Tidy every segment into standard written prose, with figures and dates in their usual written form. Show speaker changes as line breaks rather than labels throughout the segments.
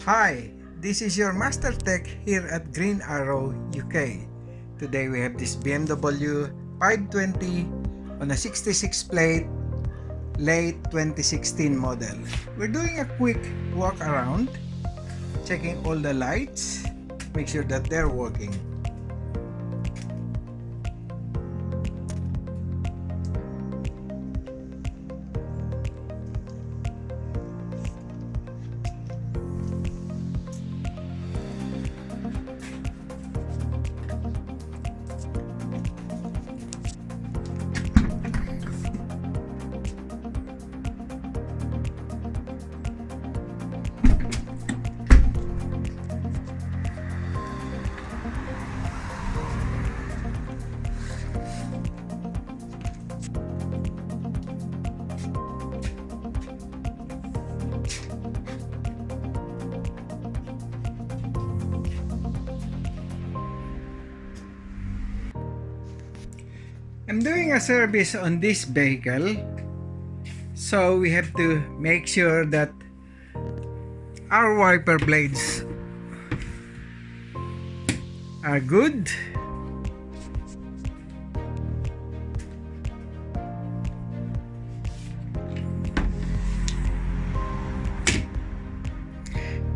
Hi, this is your MasterTech here at Green Arrow, UK. Today we have this BMW 520 on a 66 plate, late 2016 model. We're doing a quick walk around, checking all the lights, make sure that they're working. I'm doing a service on this vehicle, so we have to make sure that our wiper blades are good.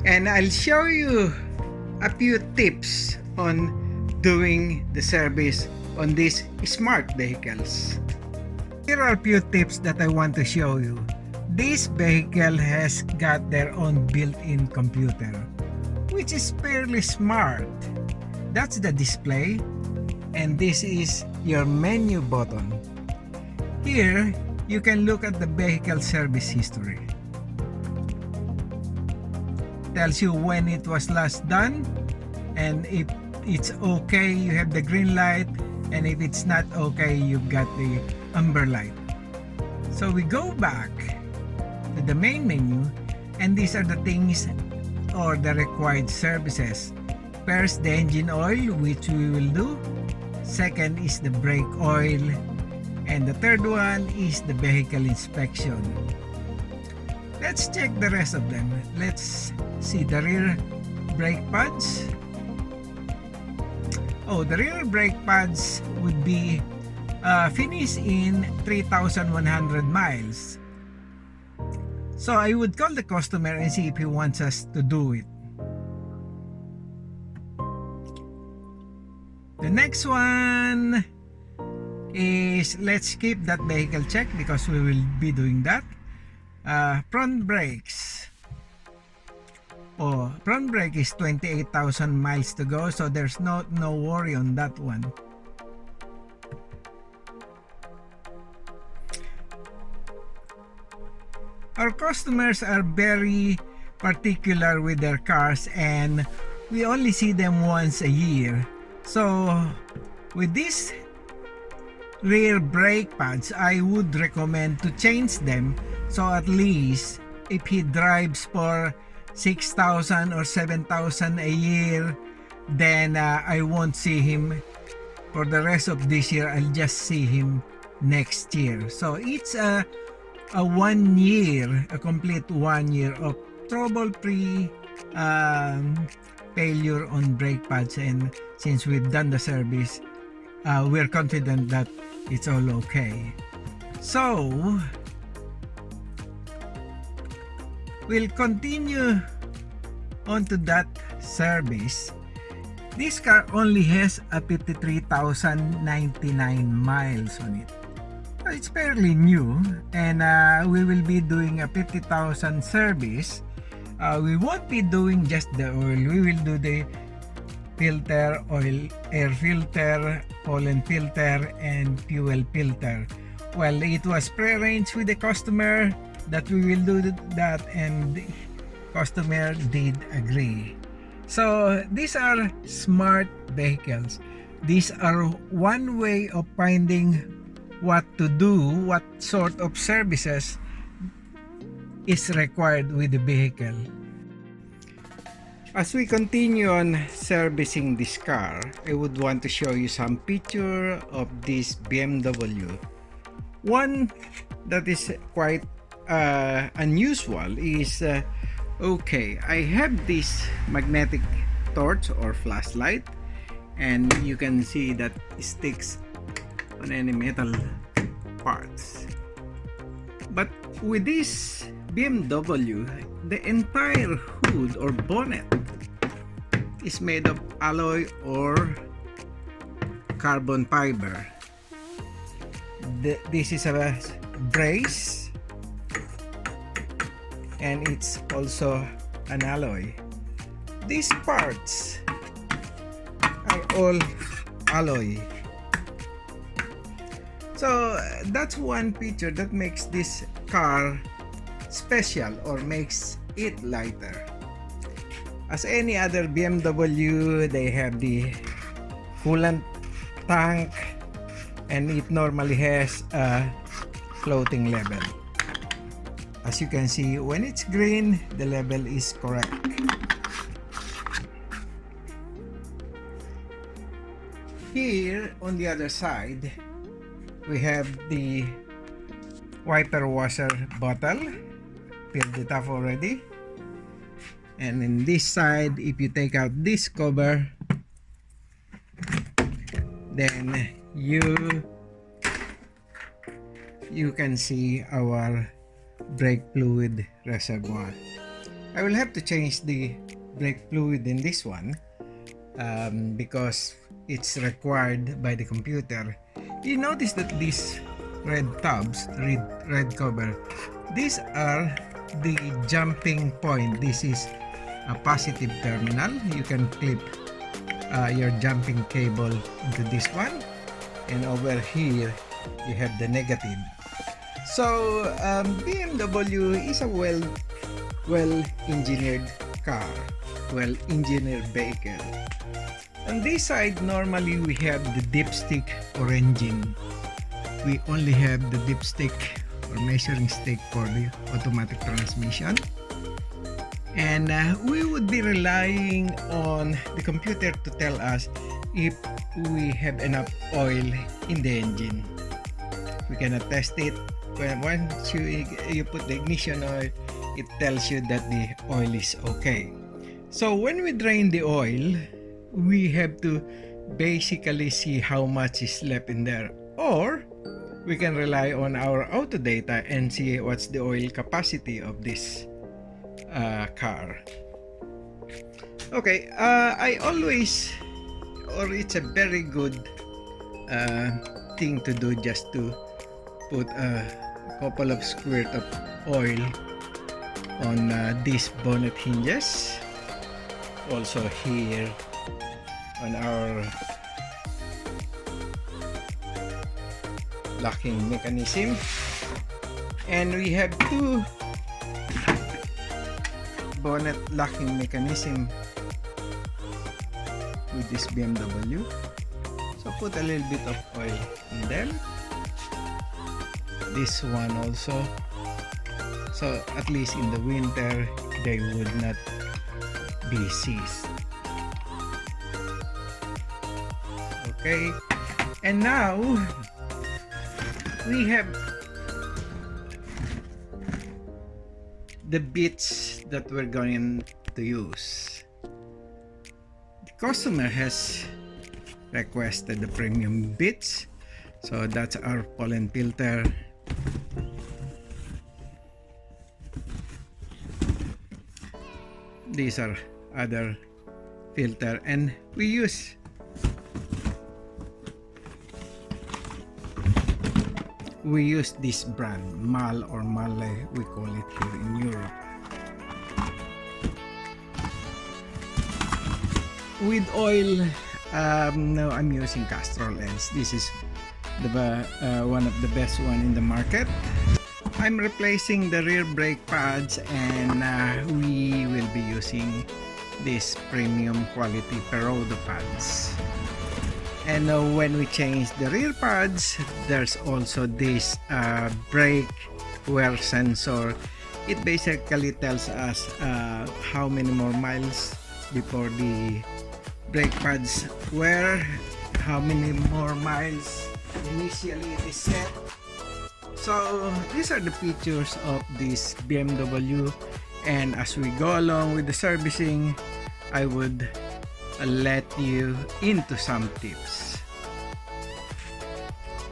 And I'll show you a few tips on doing the service on these smart vehicles. Here are a few tips that I want to show you. This vehicle has got their own built-in computer, which is fairly smart. That's the display, and this is your menu button. Here you can look at the vehicle service history. Tells you when it was last done, and if it's okay, you have the green light, and if it's not okay, you've got the amber light. So we go back to the main menu, and these are the things or the required services. First, the engine oil, which we will do. Second is the brake oil, and the third one is the vehicle inspection. Let's check the rest of them. Let's see the rear brake pads. Oh, the rear brake pads would be finished in 3,100 miles. So I would call the customer and see if he wants us to do it. The next one is, let's skip that vehicle check because we will be doing that. Front brakes. Oh, front brake is 28,000 miles to go, so there's no worry on that one. Our customers are very particular with their cars, and we only see them once a year. So with these rear brake pads, I would recommend to change them, so at least if he drives for 6,000 or 7,000 a year, then I won't see him for the rest of this year. I'll just see him next year. So it's a 1 year, a complete 1 year of trouble-free failure on brake pads, and since we've done the service, we're confident that it's all okay. So we'll continue on to that service. This car only has a 53,099 miles on it. So it's fairly new, and we will be doing a 50,000 service. We won't be doing just the oil. We will do the filter, oil, air filter, pollen filter, and fuel filter. Well, it was pre-arranged with the customer that we will do that, and the customer did agree. So these are smart vehicles. These are one way of finding what to do, what sort of services is required with the vehicle. As we continue on servicing this car, I would want to show you some picture of this BMW. One that is quite unusual is Okay, I have this magnetic torch or flashlight, and you can see that it sticks on any metal parts. But with this BMW, the entire hood or bonnet is made of alloy or carbon fiber. This is a brace, and it's also an alloy. These parts are all alloy. So that's one feature that makes this car special or makes it lighter. As any other BMW, they have the coolant tank, and it normally has a floating level. As you can see, when it's green, the level is correct. Here on the other side, we have the wiper washer bottle. Filled it up already. And in this side, if you take out this cover, then you can see our brake fluid reservoir. I will have to change the brake fluid in this one because it's required by the computer. You notice that these red tabs, red cover, these are the jumping point. This is a positive terminal. You can clip your jumping cable into this one, and over here you have the negative. So BMW is a well engineered car, well engineered vehicle. On this side, normally we have the dipstick or engine. We only have the dipstick or measuring stick for the automatic transmission. And we would be relying on the computer to tell us if we have enough oil in the engine. We cannot test it. Once you put the ignition oil, it tells you that the oil is okay. So when we drain the oil, we have to basically see how much is left in there, or we can rely on our auto data and see what's the oil capacity of this car. Okay, I always, or it's a very good thing to do, just to put a couple of squirt of oil on these bonnet hinges, also here on our locking mechanism. And we have two bonnet locking mechanism with this BMW. So put a little bit of oil in them. This one also, so at least in the winter they would not be seized. Okay, and now we have the bits that we're going to use. The customer has requested the premium bits, so that's our pollen filter. These are other filter, and we use this brand, Mal or Male, we call it here in Europe. With oil, no, I'm using Castrol Edge. This is the one of the best one in the market. I'm replacing the rear brake pads, and we will be using this premium quality Perodo pads. And when we change the rear pads, there's also this brake wear sensor. It basically tells us how many more miles before the brake pads wear, how many more miles initially it is set. So these are the features of this BMW. and as we go along with the servicing, I would let you into some tips.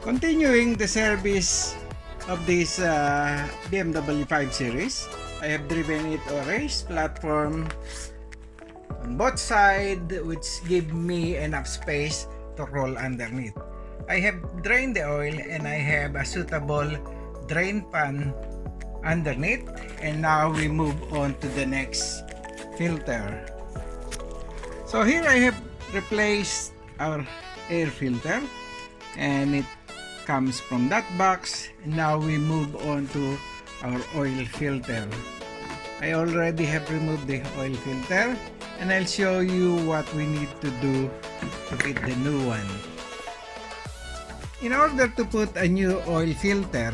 Continuing the service of this BMW 5 Series, I have driven it a race platform on both sides, which give me enough space to roll underneath. I have drained the oil and I have a suitable drain pan underneath, and now we move on to the next filter. So here I have replaced our air filter, and it comes from that box. Now we move on to our oil filter. I already have removed the oil filter, and I'll show you what we need to do to fit the new one. In order to put a new oil filter,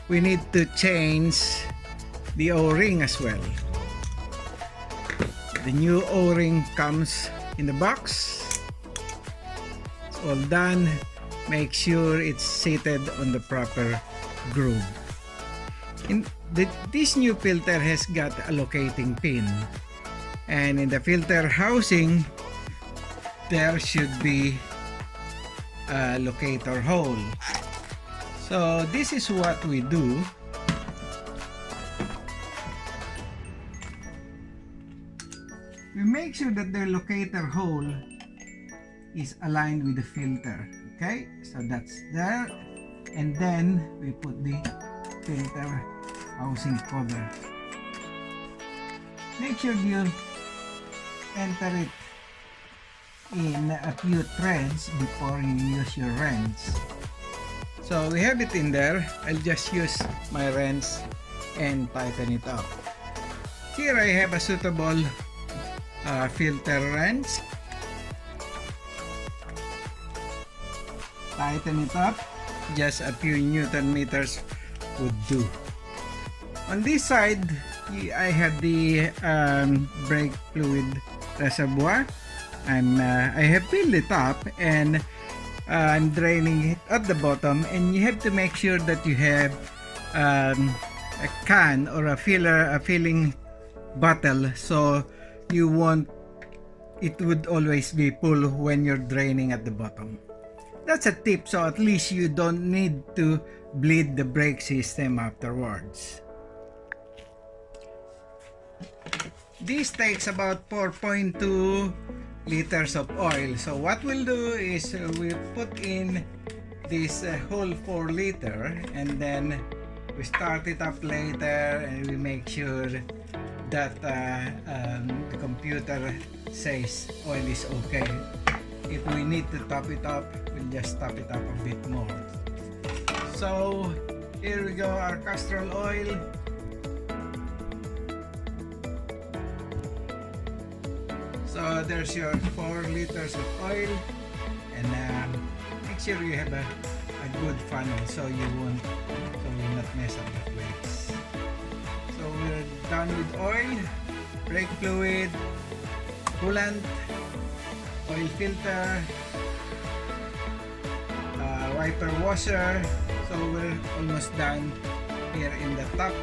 we need to change the O-ring as well. The new O-ring comes in the box. It's all done. Make sure it's seated on the proper groove. This new filter has got a locating pin, and in the filter housing there should be a locator hole. So this is what we do. We make sure that the locator hole is aligned with the filter. Okay, so that's there, and then we put the filter housing cover. Make sure you enter it in a few threads before you use your wrench. So we have it in there. I'll just use my wrench and tighten it up. Here I have a suitable filter wrench. Tighten it up. Just a few Newton meters would do. On this side, I have the brake fluid reservoir. I have filled it up, and I'm draining it at the bottom, and you have to make sure that you have a can or a filling bottle, so you won't, it would always be full when you're draining at the bottom. That's a tip, so at least you don't need to bleed the brake system afterwards. This takes about 4.2 liters of oil. So what we'll do is we put in this whole 4 liter, and then we start it up later, and we make sure that the computer says oil is okay. If we need to top it up, we'll just top it up a bit more. So here we go, our castor oil. So there's your 4 liters of oil, and make sure you have a good funnel so you will not mess up the place. So we're done with oil, brake fluid, coolant, oil filter, wiper washer. So we're almost done here in the top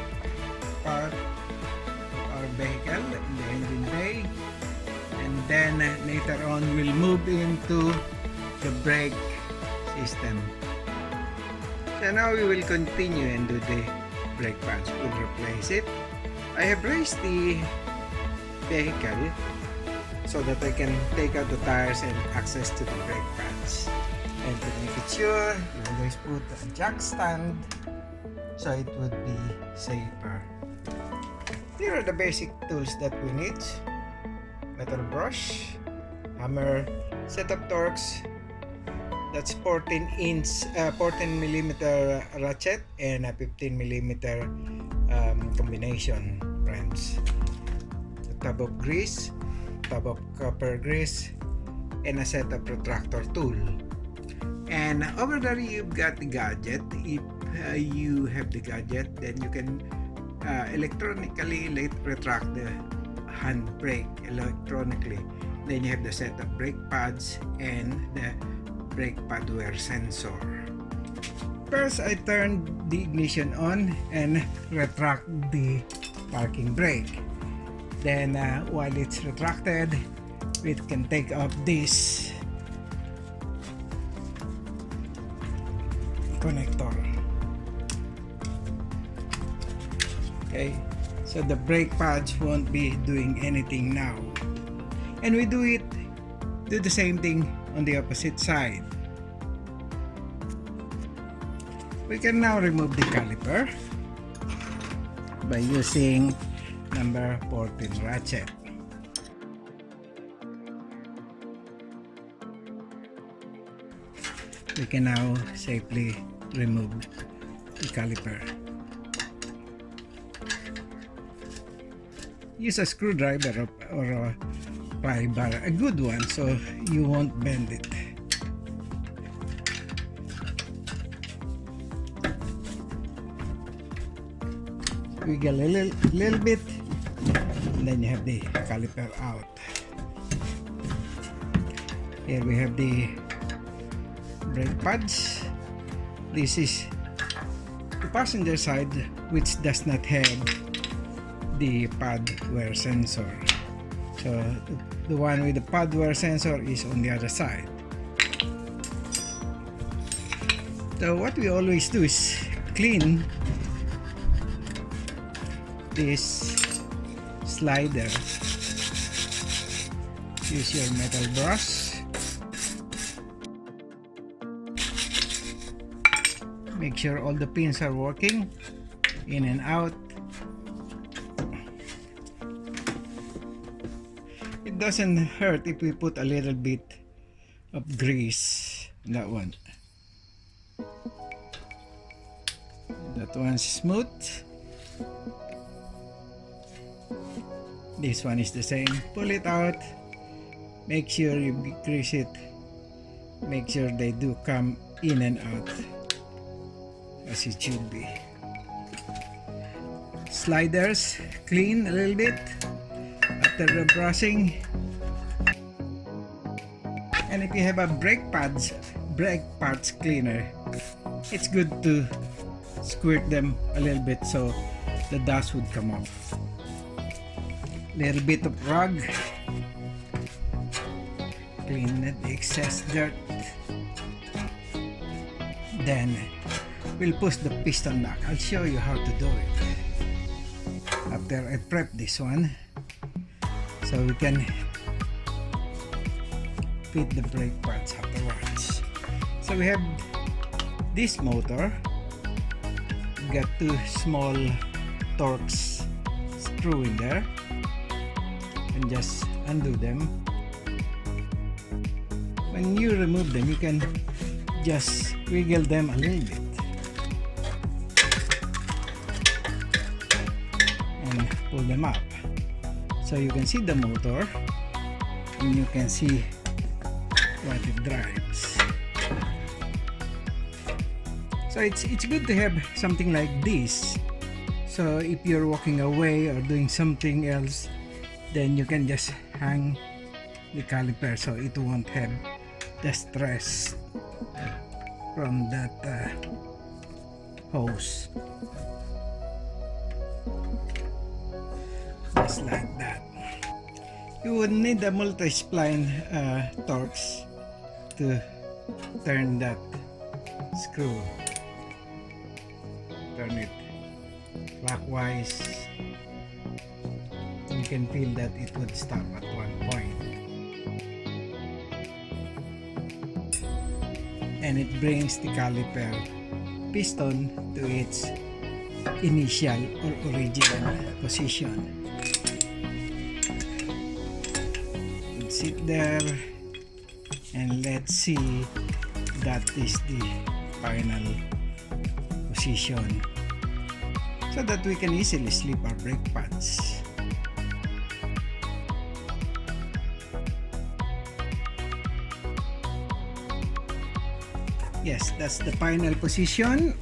part of our vehicle, in the engine bay. And then later on we'll move into the brake system. So now we will continue and do the brake pads. We'll replace it. I have raised the vehicle so that I can take out the tires and access to the brake pads. And to make it sure, you always put a jack stand so it would be safer. Here are the basic tools that we need. Metal brush, hammer, set of Torx, that's 14 millimeter ratchet and a 15 millimeter combination wrench, a tub of grease, tub of copper grease, and a set of protractor tool. And over there you've got the gadget. If you have the gadget, then you can electronically retract the handbrake electronically. Then you have the set of brake pads and the brake pad wear sensor. First, I turned the ignition on and retract the parking brake. Then while it's retracted, we can take off this connector. Okay, so the brake pads won't be doing anything now. And we do the same thing on the opposite side. We can now remove the caliper by using number 14 ratchet. We can now safely remove the caliper. Use a screwdriver or a pry bar, a good one, so you won't bend it. Wiggle a little bit, and then you have the caliper out. Here we have the brake pads. This is the passenger side, which does not have the pad wear sensor. So the one with the pad wear sensor is on the other side. So what we always do is clean this slider. Use your metal brush. Make sure all the pins are working in and out. It doesn't hurt if we put a little bit of grease on that one. That one's smooth. This one is the same. Pull it out. Make sure you grease it. Make sure they do come in and out as it should be. Sliders, clean a little bit after the brushing. And if you have a brake parts cleaner, it's good to squirt them a little bit so the dust would come off. Little bit of rug, clean the excess dirt. Then we'll push the piston back. I'll show you how to do it after I prep this one, so we can fit the brake pads afterwards. So we have this motor. We got two small Torx screw in there, and just undo them. When you remove them, you can just wiggle them a little bit and pull them up, so you can see the motor and you can see what it drives. So it's good to have something like this, so if you're walking away or doing something else, then you can just hang the caliper so it won't have the stress from that hose. Just like that. You would need a multi-spline Torx to turn that screw. Turn it clockwise. You can feel that it would stop at one point. And it brings the caliper piston to its initial or original position. It sit there, and let's see that is the final position, so that we can easily slip our brake pads. Yes, that's the final position,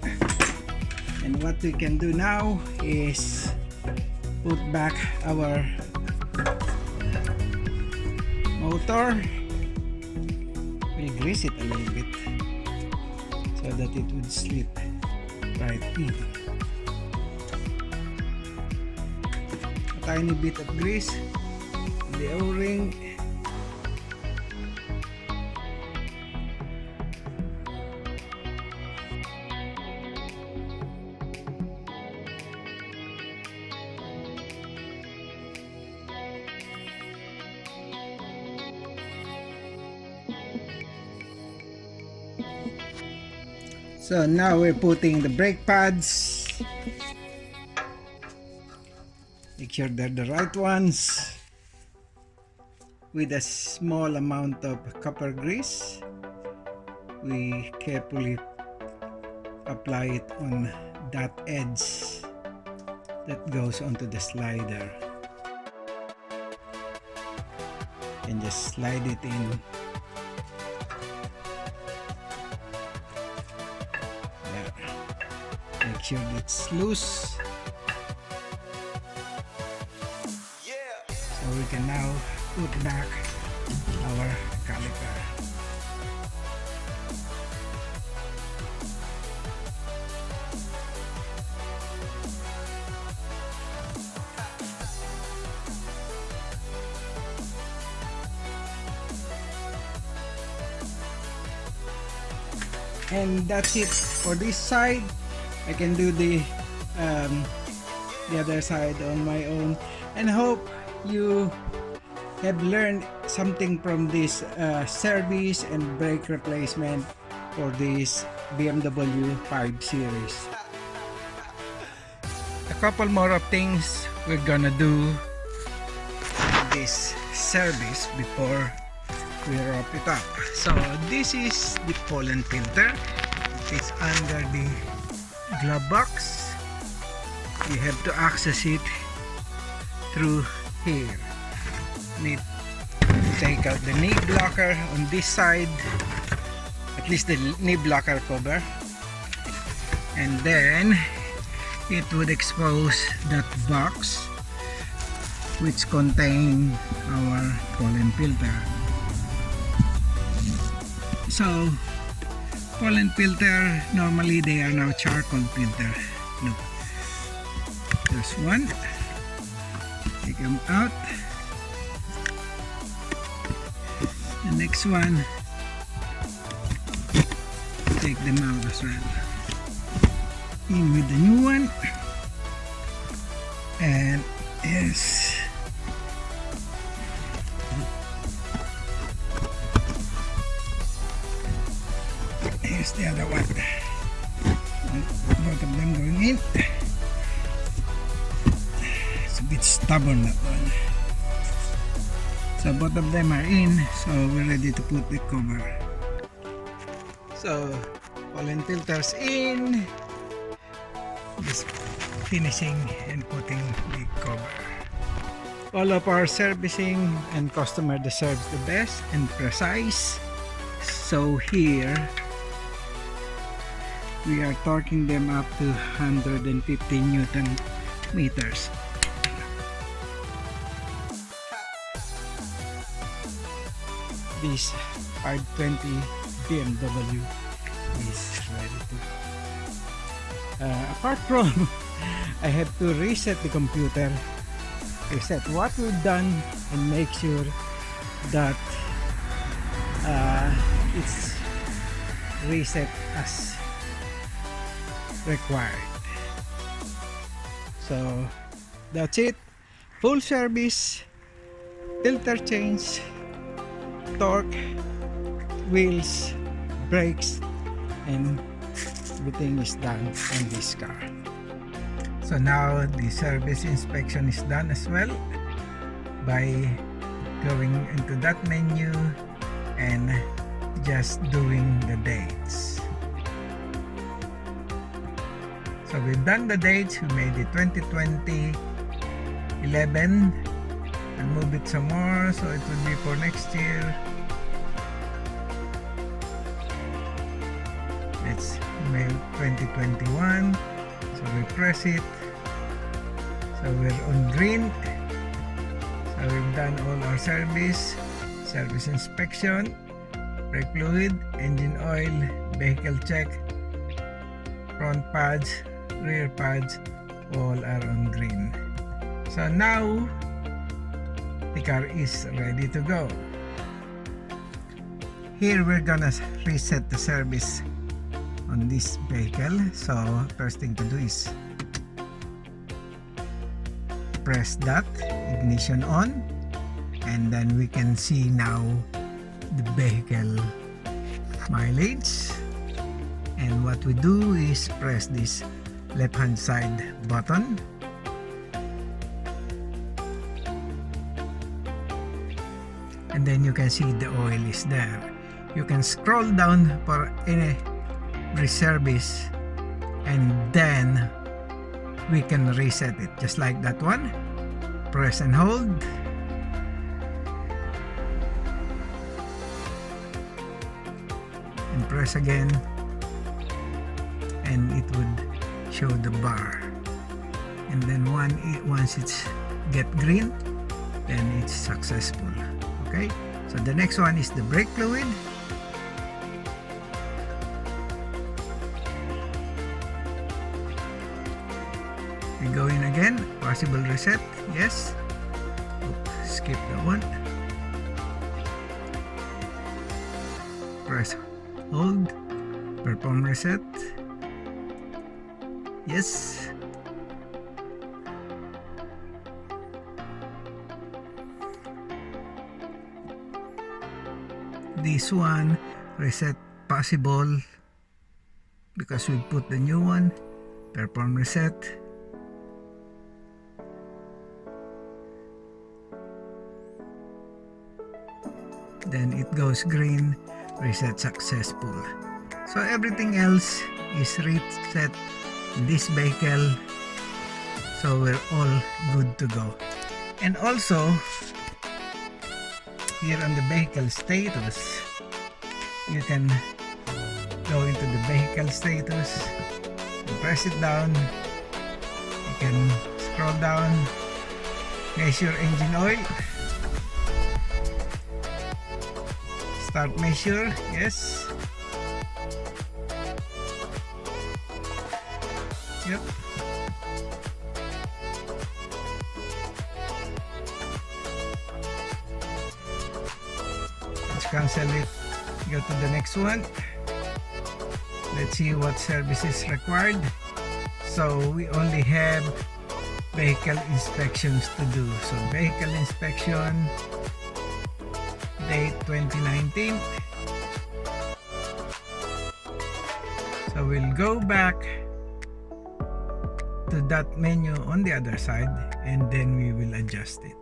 and what we can do now is put back our motor. We'll grease it a little bit so that it would slip right in. tiny bit of grease on the O-ring. So now we're putting the brake pads. Make sure they're the right ones. With a small amount of copper grease, we carefully apply it on that edge that goes onto the slider. And just slide it in. Make sure it's loose. So we can now put back our caliper. And that's it for this side. I can do the other side on my own, and hope you have learned something from this service and brake replacement for this BMW 5 Series. A couple more of things we're gonna do this service before we wrap it up. So this is the pollen filter. It's under the glove box. You have to access it through here. Need to take out the knee blocker on this side, at least the knee blocker cover, and then it would expose that box which contain our pollen filter. So pollen filter, normally they are now charcoal filter. Look, there's one. Take them out. The next one, take them out as well. In with the new one. And yes, here's the other one. Both of them going in. It's a bit stubborn, that one. So both of them are in, so we're ready to put the cover. So pollen filters in, just finishing and putting the cover. All of our servicing and customer deserves the best and precise. So here we are torquing them up to 150 Newton meters. This 520 BMW is ready to apart from I have to reset the computer, reset what we've done, and make sure that it's reset as required. So that's it. Full service, filter change, torque, wheels, brakes, and everything is done on this car. So now the service inspection is done as well by going into that menu and just doing the dates. So we've done the dates. We made it 2020 11 and move it some more, so it will be for next year. It's May 2021, so we press it, so we're on green. So we've done all our service inspection, brake fluid, engine oil, vehicle check, front pads, rear pads, all are on green. So So now the car is ready to go. Here we're gonna reset the service on this vehicle. So first thing to do is press that, ignition on, and then we can see now the vehicle mileage. And what we do is press this left hand side button, and then you can see the oil is there. You can scroll down for any reservice, and then we can reset it just like that one. Press and hold, and press again, and it would show the bar. And then once it's get green, then it's successful. Okay, so the next one is the brake fluid. We go in again, possible reset, yes. Oops, skip that one. Press hold, perform reset, yes. This one, reset possible because we put the new one. Perform reset. Then it goes green, reset successful. So everything else is reset in this vehicle, so we're all good to go. And also here on the vehicle status, you can go into the vehicle status and press it down. You can scroll down, measure engine oil, start measure, yes. Yep. Let's cancel it, go to the next one. Let's see what service is required. So we only have vehicle inspections to do. So vehicle inspection, date 2019. So we'll go back to that menu on the other side, and then we will adjust it.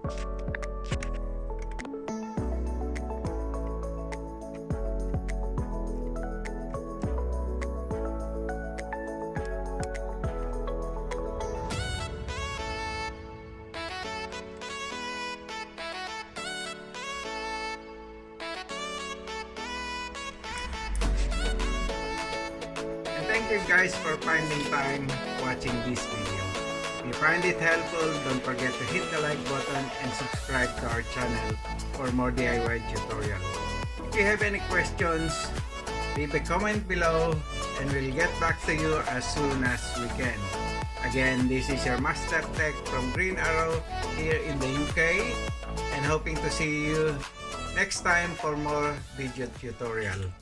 Thank you guys for finding time watching this video. If you find it helpful, don't forget to hit the like button and subscribe to our channel for more DIY tutorials. If you have any questions, leave a comment below and we'll get back to you as soon as we can. Again, this is your MasterTech from Green Arrow here in the UK, and hoping to see you next time for more video tutorial.